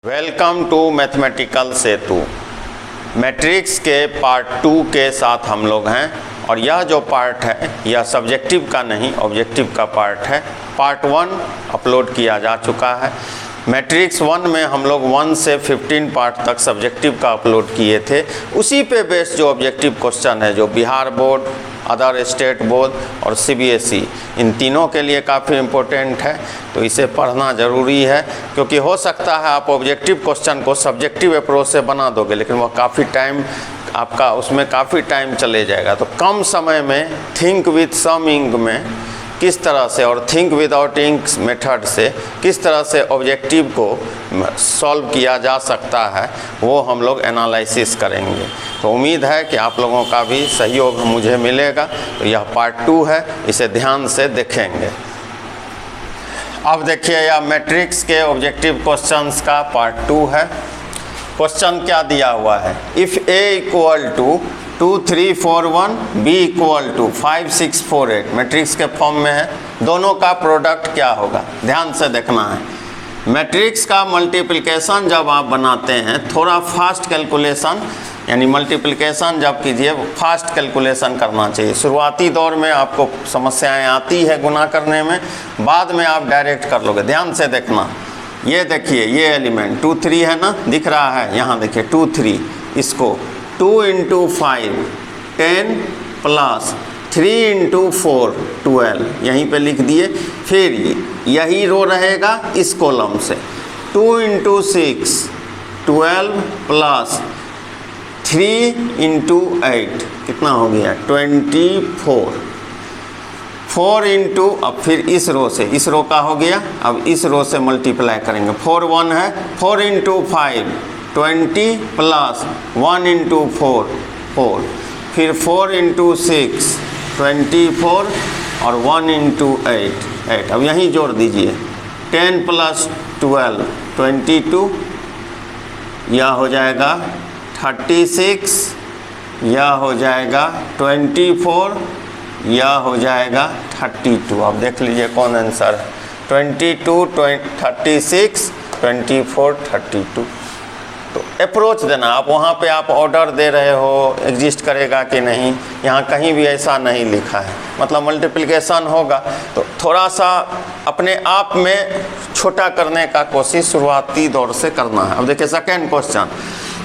Welcome to mathematical Setu. Matrix के part 2 के साथ हम लोग हैं और यह जो पार्ट है यह सब्जेक्टिव का नहीं ऑब्जेक्टिव का पार्ट है। पार्ट 1 अपलोड किया जा चुका है। मैट्रिक्स 1 में हम लोग 1 से 15 पार्ट तक सब्जेक्टिव का अपलोड किए थे। उसी पे बेस्ड जो ऑब्जेक्टिव क्वेश्चन है जो Bihar board, other state board और सीबीएसई इन तीनों के लिए काफ़ी इम्पोर्टेंट है, तो इसे पढ़ना ज़रूरी है क्योंकि हो सकता है आप ऑब्जेक्टिव क्वेश्चन को सब्जेक्टिव अप्रोच से बना दोगे लेकिन वह काफ़ी टाइम आपका उसमें काफ़ी टाइम चले जाएगा। तो कम समय में थिंक विथ सम इंक में किस तरह से और थिंक विदाउट इंक मेथड से किस तरह से ऑब्जेक्टिव को सॉल्व किया जा सकता है वो हम लोग एनालिसिस करेंगे। तो उम्मीद है कि आप लोगों का भी सहयोग मुझे मिलेगा। तो यह पार्ट 2 है, इसे ध्यान से देखेंगे। अब देखिए यह मैट्रिक्स के ऑब्जेक्टिव क्वेश्चंस का पार्ट 2 है। क्वेश्चन क्या दिया हुआ है, if A equal to 2 3 4 1 B equal to 5 6 4 8 matrix के फॉर्म में है, दोनों का प्रोडक्ट क्या होगा, ध्यान से देखना है। मैट्रिक्स का मल्टीप्लिकेशन जब आप बनाते हैं थोड़ा फास्ट कैलकुलेशन यानी मल्टीप्लिकेशन जब कीजिए फास्ट कैलकुलेशन करना चाहिए। शुरुआती दौर में आपको समस्याएं आती है गुना करने में, बाद में आप डायरेक्ट कर लोगे। ध्यान से देखना, ये देखिए ये एलिमेंट 2 3 है ना, दिख रहा है, यहाँ देखिए 2 3, इसको 2 × 5 10 प्लस 3 × 4 12 यहीं पे लिख दिए। फिर यही रो रहेगा इस कॉलम से 2 × 6 12 प्लस 3 × 8 कितना हो गया 24। 4 × अब फिर इस रो से, इस रो का हो गया, अब इस रो से मल्टीप्लाई करेंगे। 4 1 है, 4 × 5 20 प्लस 1 × 4 4, फिर 4 × 6 24 और 1 × 8 8। अब यहीं जोड़ दीजिए 10 प्लस 12 22, यह हो जाएगा 36, यह हो जाएगा 24, यह हो जाएगा 32। अब देख लीजिए कौन आंसर है, 22 36 24 32। तो अप्रोच देना, आप वहाँ पे आप ऑर्डर दे रहे हो एग्जिस्ट करेगा कि नहीं, यहाँ कहीं भी ऐसा नहीं लिखा है। मतलब मल्टीप्लिकेशन होगा तो थोड़ा सा अपने आप में छोटा करने का कोशिश शुरुआती दौर से करना है। अब देखिए सेकेंड क्वेश्चन,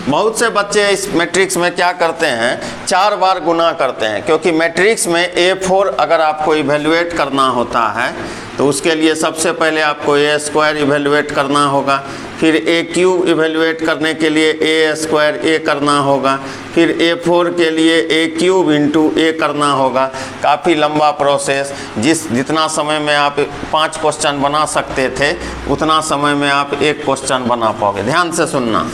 बहुत से बच्चे इस मैट्रिक्स में क्या करते हैं 4 बार गुना करते हैं, क्योंकि मैट्रिक्स में A4 अगर आपको इवेल्युएट करना होता है तो उसके लिए सबसे पहले आपको A² इवेल्युएट करना होगा, फिर AQ इवेल्युएट करने के लिए A² A करना होगा, फिर A4 के लिए A³ × A करना होगा। काफ़ी लंबा प्रोसेस, जितना समय में आप 5 क्वेश्चन बना सकते थे उतना समय में आप 1 क्वेश्चन बना पाओगे। ध्यान से सुनना,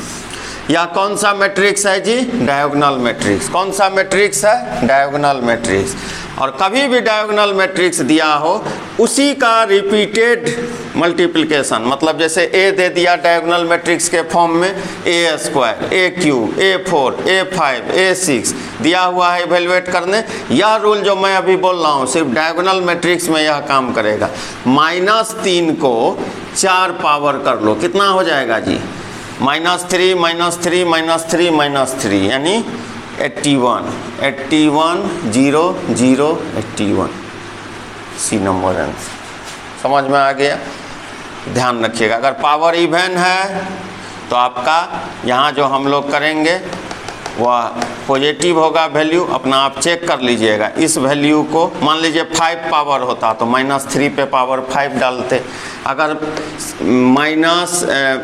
यह कौन सा मैट्रिक्स है जी, डायगोनल मैट्रिक्स। कौन सा मैट्रिक्स है, डायगोनल मैट्रिक्स। और कभी भी डायगोनल मैट्रिक्स दिया हो उसी का रिपीटेड मल्टीप्लिकेशन, मतलब जैसे A दे दिया डायगोनल मैट्रिक्स के फॉर्म में A² AQ A4 A5 A6 दिया हुआ है इवेल्युएट करने। यह रूल जो मैं अभी बोल रहा हूँ सिर्फ डायगोनल मैट्रिक्स में यह काम करेगा। -3 को 4 पावर कर लो, कितना हो जाएगा जी, -3 -3 -3 -3 यानी 81 81 0 0 81। सी नंबर आंसर समझ में आ गया। ध्यान रखिएगा, अगर पावर इवन है तो आपका यहाँ जो हम लोग करेंगे वह पॉजिटिव होगा वैल्यू, अपना आप चेक कर लीजिएगा। इस वैल्यू को मान लीजिए 5 पावर होता तो -3 पे पावर 5 डालते। अगर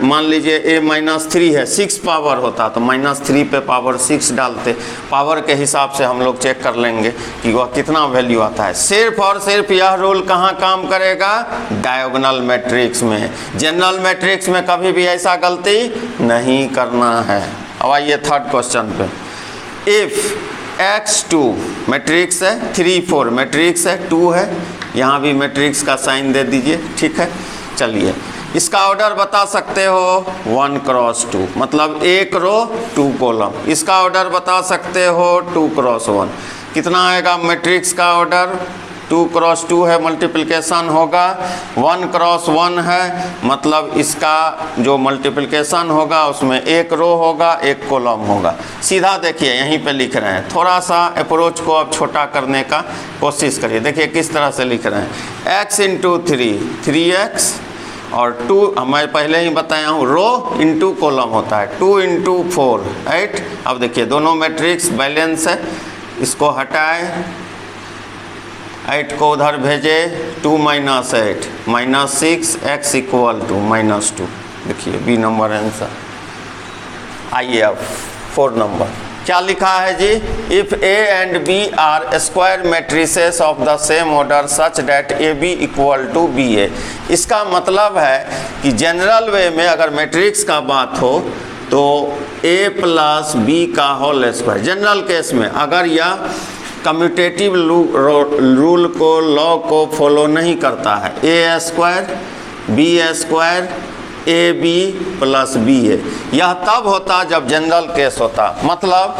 मान लीजिए A-3 है 6 पावर होता तो -3 पे पावर 6 डालते। पावर के हिसाब से हम लोग चेक कर लेंगे कि वह कितना वैल्यू आता है। सिर्फ और सिर्फ यह रूल कहाँ काम करेगा, डायगोनल मैट्रिक्स में। जनरल मैट्रिक्स में कभी भी ऐसा गलती नहीं करना है। अब आइए थर्ड क्वेश्चन पे, इफ़ X2 मैट्रिक्स है, 3 4 मैट्रिक्स है, 2 है, यहाँ भी मैट्रिक्स का साइन दे दीजिए, ठीक है। चलिए इसका ऑर्डर बता सकते हो 1 × 2, मतलब 1 रो 2 कॉलम। इसका ऑर्डर बता सकते हो 2 × 1, कितना आएगा मैट्रिक्स का ऑर्डर 2 क्रॉस 2 है मल्टीप्लिकेशन होगा, 1 क्रॉस 1 है मतलब इसका जो मल्टीप्लिकेशन होगा उसमें एक रो होगा एक कॉलम होगा। सीधा देखिए यहीं पे लिख रहे हैं, थोड़ा सा अप्रोच को अब छोटा करने का कोशिश करिए। देखिए किस तरह से लिख रहे हैं, x इंटू 3x और 2 मैं पहले ही बताया हूँ रो इंटू कॉलम होता है, 2 इंटू 4 8। अब देखिए दोनों मैट्रिक्स बैलेंस है, इसको हटाए 8 को उधर भेजे, 2 minus 8 minus 6 x equal to -2। देखिए बी नंबर आंसर। आइए अब 4 नंबर क्या लिखा है जी, if A and B are square matrices of the same order such that A B equal to B A. इसका मतलब है कि जनरल वे में अगर मैट्रिक्स का बात हो तो a प्लस बी का होल स्क्वायर, जनरल केस में अगर यह कम्यूटेटिव रूल को लॉ को फॉलो नहीं करता है, A square B square A B plus B A, यह तब होता जब जनरल केस होता, मतलब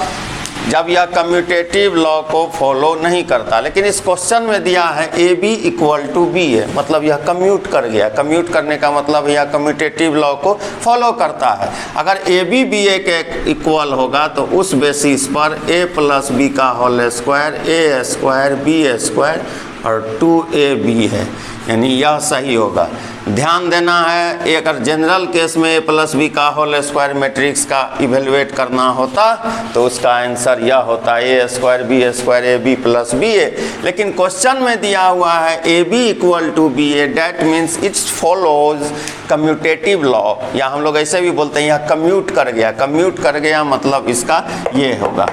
जब यह कम्यूटेटिव लॉ को फॉलो नहीं करता। लेकिन इस क्वेश्चन में दिया है A B equal to B A, मतलब यह कम्यूट कर गया। कम्यूट करने का मतलब यह कम्यूटेटिव लॉ को फॉलो करता है। अगर ए बी बी ए के इक्वल होगा तो उस बेसिस पर ए प्लस बी का होल स्क्वायर ए स्क्वायर बी स्क्वायर और 2ab है, यानी यह सही होगा। ध्यान देना है, अगर जनरल केस में ए प्लस बी का होल स्क्वायर मैट्रिक्स का इवेलुएट करना होता तो उसका आंसर यह होता A square B square A B plus B A. लेकिन क्वेश्चन में दिया हुआ है A B equal to B A, that means it's follows commutative law, या हम लोग ऐसे भी बोलते हैं यह कम्यूट कर गया। कम्यूट कर गया मतलब इसका ये होगा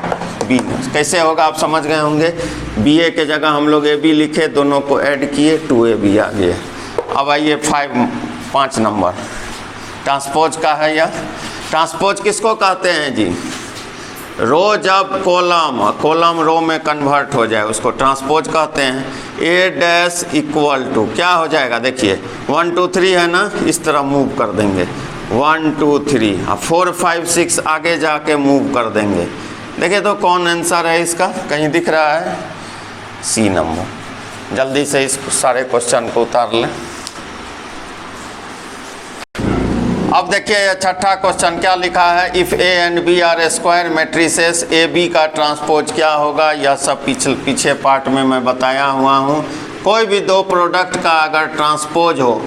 बी। कैसे होगा आप समझ गए होंगे, बी ए के जगह हम लोग ए बी लिखे, दोनों को ऐड किए 2ab आ गया। अब आइए 5 नंबर ट्रांसपोज का है। यह ट्रांसपोज किसको कहते हैं जी, रो जब कॉलम रो में कन्वर्ट हो जाए उसको ट्रांसपोज कहते हैं। ए डैश इक्वल टू क्या हो जाएगा, देखिए 1 2 3 है ना, इस तरह मूव कर देंगे 1 2 3, अब 4 5 6 आगे जाके मूव कर देंगे। देखिए तो कौन आंसर है इसका, कहीं दिख रहा है, सी नंबर। जल्दी से इस सारे क्वेश्चन को उतार लें। अब देखिए छठा क्वेश्चन क्या लिखा है, if A and B are square matrices A B का ट्रांसपोज क्या होगा। यह सब पीछे पार्ट में मैं बताया हुआ हूँ। कोई भी दो प्रोडक्ट का अगर ट्रांसपोज हो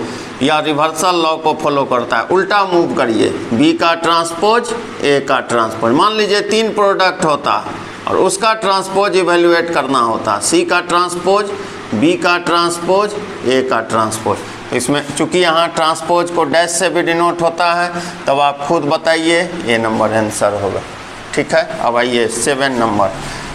या रिवर्सल लॉ को फॉलो करता है, उल्टा मूव करिए, बी का ट्रांसपोज ए का ट्रांसपोज। मान लीजिए 3 प्रोडक्ट होता और उसका ट्रांसपोज इवेल्युएट करना होता, सी का ट्रांसपोज बी का ट्रांसपोज ए का ट्रांसपोज। इसमें चूंकि यहाँ ट्रांसपोज को डैश से भी डिनोट होता है, तब आप खुद बताइए, ए नंबर आंसर होगा। ठीक है, अब आइए 7 number,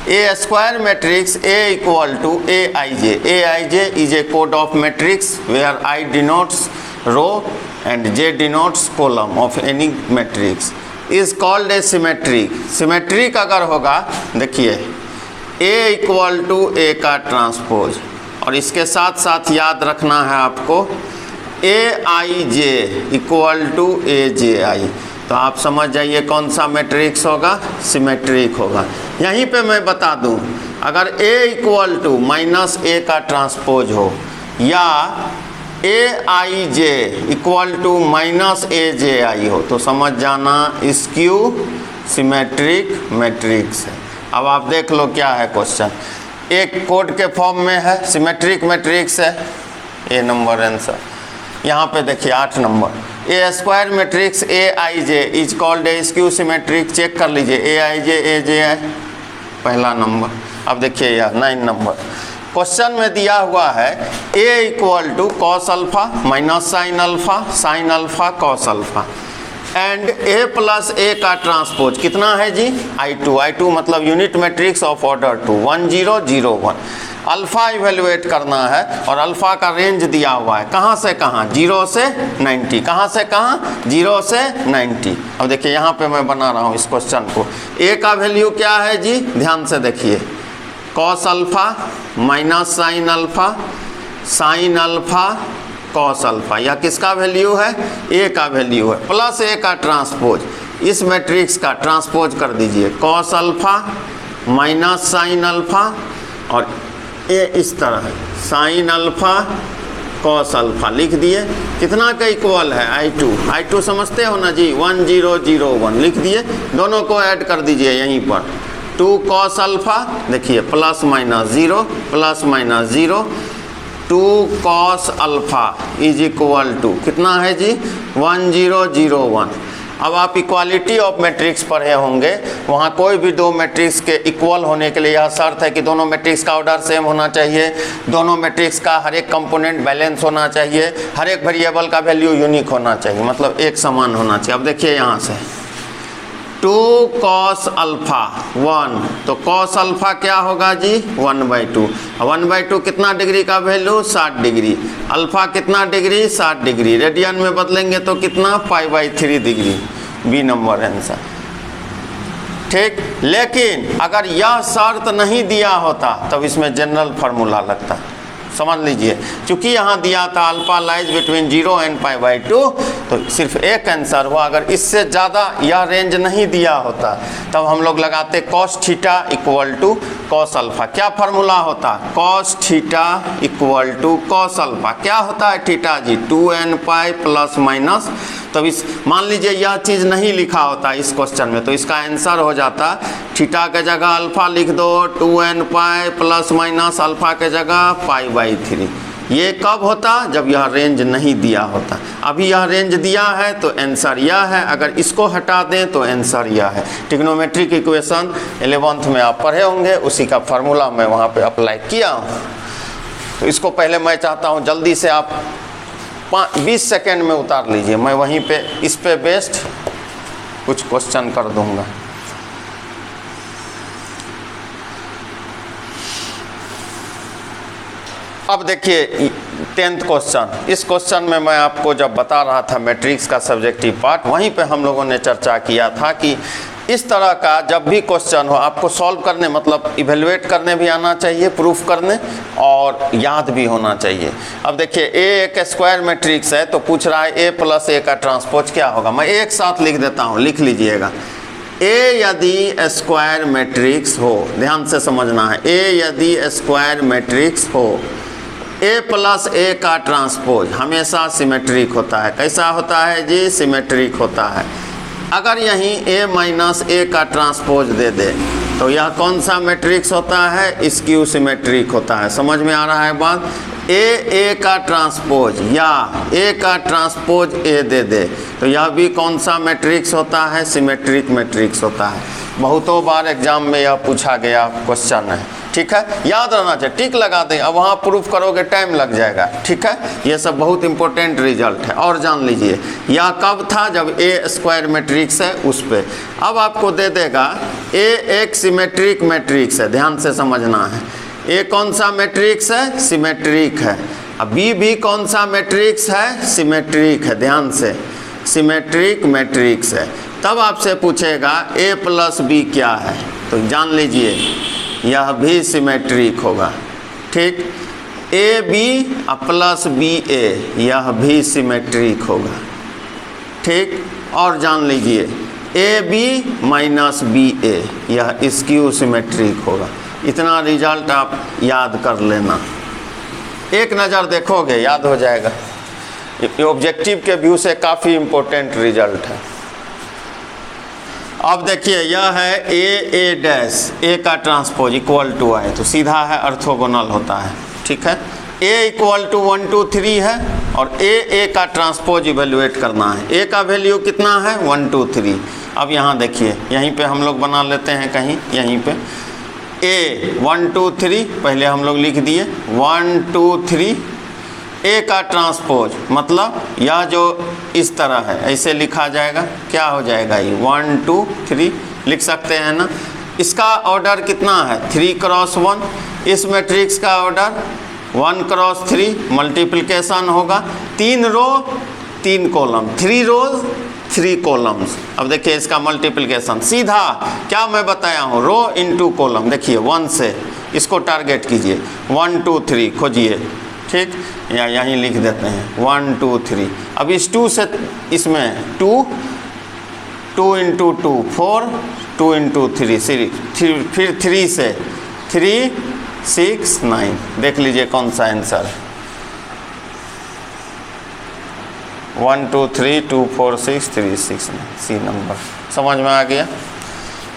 a square matrix A equal to A I J. A I J is a code of matrix where I denotes row and J denotes column of any matrix is called a symmetric. Symmetric अगर होगा, देखिए ए equal to ए का transpose, और इसके साथ साथ याद रखना है आपको ए आई जे इक्वल टू ए जे आई। तो आप समझ जाइए कौन सा मैट्रिक्स होगा, सिमेट्रिक होगा। यहीं पे मैं बता दूं, अगर a इक्वल टू माइनस ए का ट्रांसपोज हो या ए I J equal to minus ए जे आई हो तो समझ जाना स्क्यू सिमेट्रिक मैट्रिक्स है। अब आप देख लो क्या है क्वेश्चन, एक कोड के फॉर्म में है, सिमेट्रिक मैट्रिक्स है, ए नंबर आंसर। यहाँ पे देखिए 8 number, a square matrix A I J is called a skew symmetric. Check कर लीजिए, ए आई जे ए जे आई पहला नंबर। अब देखिए यह 9 नंबर, क्वेश्चन में दिया हुआ है A equal to cos alpha minus sine alpha cos alpha and A plus A का ट्रांसपोज कितना है जी, I2 मतलब unit matrix of order 2 1 0 0 1। Alpha evaluate करना है और अल्फ़ा का रेंज दिया हुआ है, कहाँ से कहाँ, 0 से 90, कहाँ से कहाँ, 0 से 90। अब देखिए यहाँ पे मैं बना रहा हूँ इस क्वेश्चन को, ए का वैल्यू क्या है जी, ध्यान से देखिए, cos alpha minus sine alpha cos alpha, यह किसका वैल्यू है, ए का वैल्यू है, प्लस ए का ट्रांसपोज, इस मैट्रिक्स का ट्रांसपोज कर दीजिए, cos alpha minus sine alpha और ए इस तरह साइन अल्फ़ा कॉस अल्फ़ा लिख दिए। कितना का इक्वल है I2 समझते हो ना जी, 1001 लिख दिए। दोनों को ऐड कर दीजिए यहीं पर, 2 कॉस अल्फ़ा देखिए plus minus 0 2 cos alpha is equal to कितना है जी 1001। अब आप इक्वालिटी ऑफ मैट्रिक्स पढ़े होंगे, वहाँ कोई भी दो मैट्रिक्स के इक्वल होने के लिए यह शर्त है कि दोनों मैट्रिक्स का ऑर्डर सेम होना चाहिए, दोनों मैट्रिक्स का हर एक कंपोनेंट बैलेंस होना चाहिए, हर एक वेरिएबल का वैल्यू यूनिक होना चाहिए, मतलब एक समान होना चाहिए। अब देखिए यहाँ से 2 कॉस अल्फ़ा 1, तो कॉस अल्फ़ा क्या होगा जी 1/2। 1/2 कितना डिग्री का वैल्यू 60 डिग्री, अल्फ़ा कितना डिग्री 60 डिग्री, रेडियन में बदलेंगे तो कितना π/3 डिग्री, बी नंबर आंसर। ठीक, लेकिन अगर यह शर्त नहीं दिया होता तब इसमें जनरल फार्मूला लगता, समझ लीजिए। चूँकि यहाँ दिया था अल्फ़ा लाइज बिटवीन 0 एंड π/2, तो सिर्फ एक आंसर हुआ। अगर इससे ज़्यादा यह रेंज नहीं दिया होता तब हम लोग लगाते cos theta equal to cos alpha. क्या फार्मूला होता, cos theta equal to cos alpha. क्या होता है थीटा जी 2nπ प्लस माइनस। तब इस मान लीजिए यह चीज़ नहीं लिखा होता इस क्वेश्चन में, तो इसका आंसर हो जाता थीटा के जगह अल्फ़ा लिख दो 2nπ प्लस माइनस अल्फ़ा के जगह π/3। ये कब होता, जब यह रेंज नहीं दिया होता। अभी यह रेंज दिया है तो आंसर यह है, अगर इसको हटा दें तो आंसर यह है। ट्रिग्नोमेट्रिक इक्वेशन 11th में आप पढ़े होंगे, उसी का फार्मूला मैं वहाँ पे अप्लाई किया हूँ। तो इसको पहले मैं चाहता हूँ जल्दी से आप 20 सेकेंड में उतार लीजिए, मैं वहीं पे इस पे बेस्ड कुछ क्वेश्चन कर दूंगा। अब देखिए 10th क्वेश्चन। इस क्वेश्चन में मैं आपको जब बता रहा था मैट्रिक्स का सब्जेक्टिव पार्ट, वहीं पे हम लोगों ने चर्चा किया था कि इस तरह का जब भी क्वेश्चन हो आपको सॉल्व करने, मतलब इवेलुएट करने भी आना चाहिए, प्रूफ करने, और याद भी होना चाहिए। अब देखिए ए एक स्क्वायर मैट्रिक्स है, तो पूछ रहा है ए प्लस ए का ट्रांसपोज क्या होगा। मैं एक साथ लिख देता हूँ, लिख लीजिएगा। ए यदि स्क्वायर मैट्रिक्स हो, ध्यान से समझना है, ए यदि स्क्वायर मैट्रिक्स हो, ए प्लस ए का ट्रांसपोज हमेशा सिमेट्रिक होता है। कैसा होता है जी, सिमेट्रिक होता है। अगर यहीं a माइनस ए का ट्रांसपोज दे दे तो यह कौन सा मैट्रिक्स होता है, स्क्यू सिमेट्रिक होता है। समझ में आ रहा है बात। ए का ट्रांसपोज या ए का ट्रांसपोज ए दे दे तो यह भी कौन सा मैट्रिक्स होता है, सिमेट्रिक मैट्रिक्स होता है। बहुतों बार एग्जाम में यह पूछा गया क्वेश्चन है, ठीक है, याद रहना चाहिए। टिक लगा दें, अब वहाँ प्रूफ करोगे टाइम लग जाएगा, ठीक है। ये सब बहुत इंपॉर्टेंट रिजल्ट है। और जान लीजिए यह कब था, जब ए स्क्वायर मैट्रिक्स है उस पर। अब आपको दे देगा ए एक सिमेट्रिक मैट्रिक्स है, ध्यान से समझना है। ए कौन सा मैट्रिक्स है, सिमेट्रिक है। अब बी भी कौन सा मैट्रिक्स है, सिमेट्रिक है, ध्यान से, सिमेट्रिक मैट्रिक्स है। तब आपसे पूछेगा ए प्लस बी क्या है, तो जान लीजिए यह भी सिमेट्रिक होगा, ठीक। ए बी प्लस बी ए यह भी सिमेट्रिक होगा, ठीक। और जान लीजिए A B minus B A यह स्क्यू सिमेट्रिक होगा। इतना रिजल्ट आप याद कर लेना, एक नज़र देखोगे याद हो जाएगा। ये ऑब्जेक्टिव के व्यू से काफ़ी इम्पोर्टेंट रिजल्ट है। अब देखिए यह है ए डैश, ए का ट्रांसपोज इक्वल टू आई, तो सीधा है, ऑर्थोगोनल होता है, ठीक है। ए इक्वल टू 1 2 3 है और ए का ट्रांसपोज इवेल्युएट करना है। ए का वैल्यू कितना है 1 2 3। अब यहाँ देखिए यहीं पे हम लोग बना लेते हैं कहीं, यहीं पे ए 1 2 3 पहले हम लोग लिख दिए 1 2 3। ए का ट्रांसपोज मतलब यह जो इस तरह है ऐसे लिखा जाएगा, क्या हो जाएगा ये 1 2 3 लिख सकते हैं ना। इसका ऑर्डर कितना है 3 क्रॉस 1। इस मैट्रिक्स का ऑर्डर 1 क्रॉस 3 मल्टीप्लिकेशन होगा, 3 रो 3 कॉलम, 3 रोज 3 कॉलम्स। अब देखिए इसका मल्टीप्लिकेशन सीधा क्या मैं बताया हूँ, रो इनटू कॉलम। देखिए 1 से इसको टारगेट कीजिए, 1 2 3 खोजिए, ठीक, या यहीं लिख देते हैं 1 2 3। अब इस 2 से इसमें 2 इंटू 2 4, 2 इंटू 3 फिर 3 से 3 6 9। देख लीजिए कौन सा आंसर है। 1 2 3 2 4 6 3 6 9, सी नंबर। समझ में आ गया?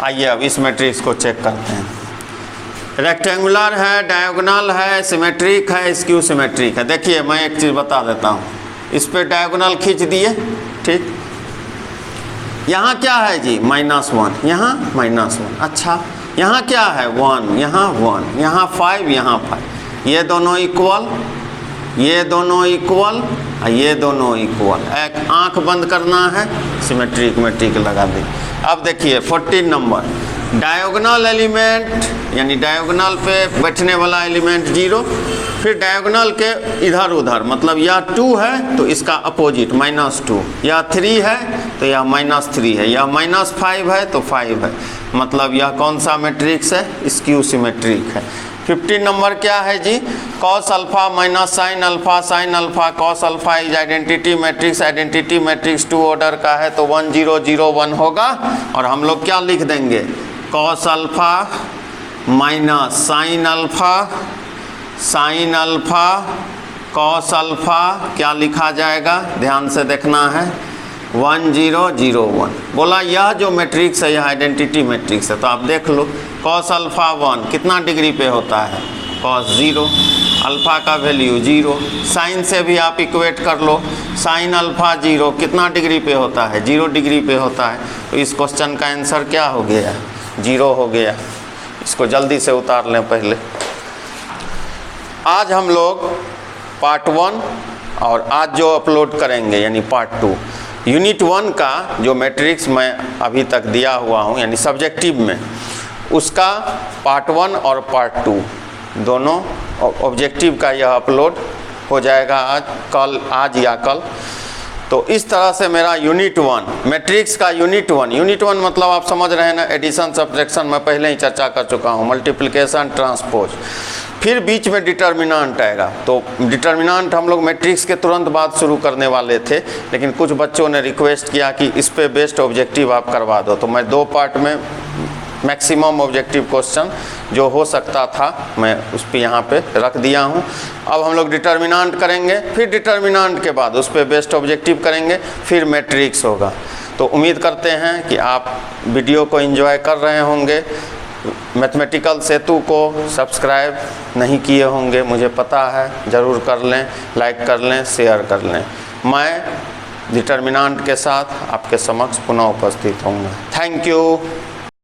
आइए अब इस मैट्रिक्स को चेक करते हैं। रेक्टेंगुलर है, डायगोनल है, सिमेट्रिक है, स्क्यू सिमेट्रिक है। देखिए मैं एक चीज़ बता देता हूँ, इस पे डायगोनल खींच दिए, ठीक। यहाँ क्या है जी? -1, यहाँ -1। अच्छा, यहाँ क्या है? 1, यहाँ 1, यहाँ 5, यहाँ 5। ये दोनों इक्वल, ये दोनों इक्वल, ये दोनों इक्वल। एक आंख बंद करना है, सिमेट्रिक में टिक लगा दें। अब देखिए 14 नंबर, डायगोनल एलिमेंट यानी डायगोनल पे बैठने वाला एलिमेंट 0, फिर डायगोनल के इधर उधर, मतलब यह 2 है तो इसका अपोजिट -2, या 3 है तो यह -3 है, या -5 है तो 5 है। मतलब यह कौन सा मैट्रिक्स है? स्क्यू सिमेट्रिक है। 15 नंबर क्या है जी? cos alpha minus sine alpha, sine alpha cos alpha is identity matrix. Identity matrix 2 order का है तो 1 0 0 1 होगा। और हम लोग क्या लिख देंगे? cos alpha minus sine alpha, sine alpha cos alpha क्या लिखा जाएगा? ध्यान से देखना है, 1 0 0 1। बोला यह जो मैट्रिक्स है यह आइडेंटिटी मैट्रिक्स है, तो आप देख लो cos अल्फा 1 कितना डिग्री पे होता है? cos 0, अल्फा का वैल्यू 0। साइन से भी आप इक्वेट कर लो, साइन अल्फा 0 कितना डिग्री पे होता है? 0 डिग्री पे होता है। तो इस क्वेश्चन का आंसर क्या हो गया? 0 हो गया। इसको जल्दी से उतार लें पहले। आज हम लोग पार्ट 1 और आज जो अपलोड करेंगे यानी पार्ट 2, यूनिट 1 का जो मैट्रिक्स मैं अभी तक दिया हुआ हूँ यानी सब्जेक्टिव में, उसका पार्ट 1 और पार्ट 2 दोनों ऑब्जेक्टिव का यह अपलोड हो जाएगा आज या कल। तो इस तरह से मेरा यूनिट 1 मैट्रिक्स का यूनिट 1 मतलब आप समझ रहे हैं ना, एडिशन सब्ट्रैक्शन मैं पहले ही चर्चा कर चुका हूँ, मल्टीप्लिकेशन ट्रांसपोज, फिर बीच में डिटर्मिनेंट आएगा। तो डिटर्मिनेंट हम लोग मैट्रिक्स के तुरंत बाद शुरू करने वाले थे, लेकिन कुछ बच्चों ने रिक्वेस्ट किया कि इस पे बेस्ड ऑब्जेक्टिव आप करवा दो, तो मैं 2 पार्ट में मैक्सिमम ऑब्जेक्टिव क्वेश्चन जो हो सकता था मैं उस पर यहाँ पे रख दिया हूँ। अब हम लोग डिटर्मिनेंट करेंगे, फिर डिटर्मिनेंट के बाद उस पर बेस्ड ऑब्जेक्टिव करेंगे, फिर मैट्रिक्स होगा। तो उम्मीद करते हैं कि आप वीडियो को एंजॉय कर रहे होंगे। मैथमेटिकल सेतु को सब्सक्राइब नहीं किए होंगे, मुझे पता है, ज़रूर कर लें, लाइक कर लें, शेयर कर लें। मैं डिटर्मिनेंट के साथ आपके समक्ष पुनः उपस्थित होऊंगा। Thank you.